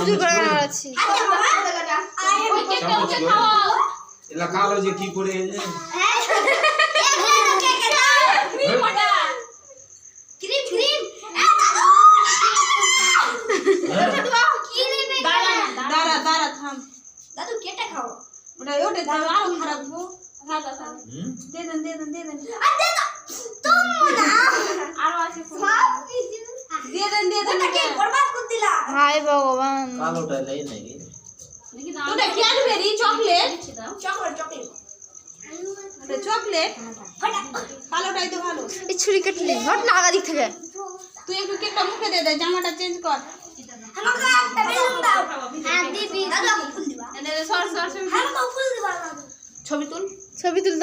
জোর করে নাড়াচ্ছি এলা কালো যে কি করে দাঁড়া দাঁড়া থাম দাদু কেটে খাও ওটা ওটা দাও আরো খারাপ গো দে দেন আরো আছে দিয়ে দেন ওটাকে বরবাদ করে দিলা হায় ভগবান কালোটা লাই নাই ওটা ক্যাডবেরি চকলেট চকলেট ওটা চকলেট কালোটাই তো ভালো এই ছুরি কাটলি হট না আগা দিক থেকে তুই একটু কেকটা মুখে দে জামাটা চেঞ্জ কর আমাকে একটা বেলুন দাও দিবি দাদু ফুল দিবা সর আমাকে ফুল দিবা ছবি তুল ছবি তুল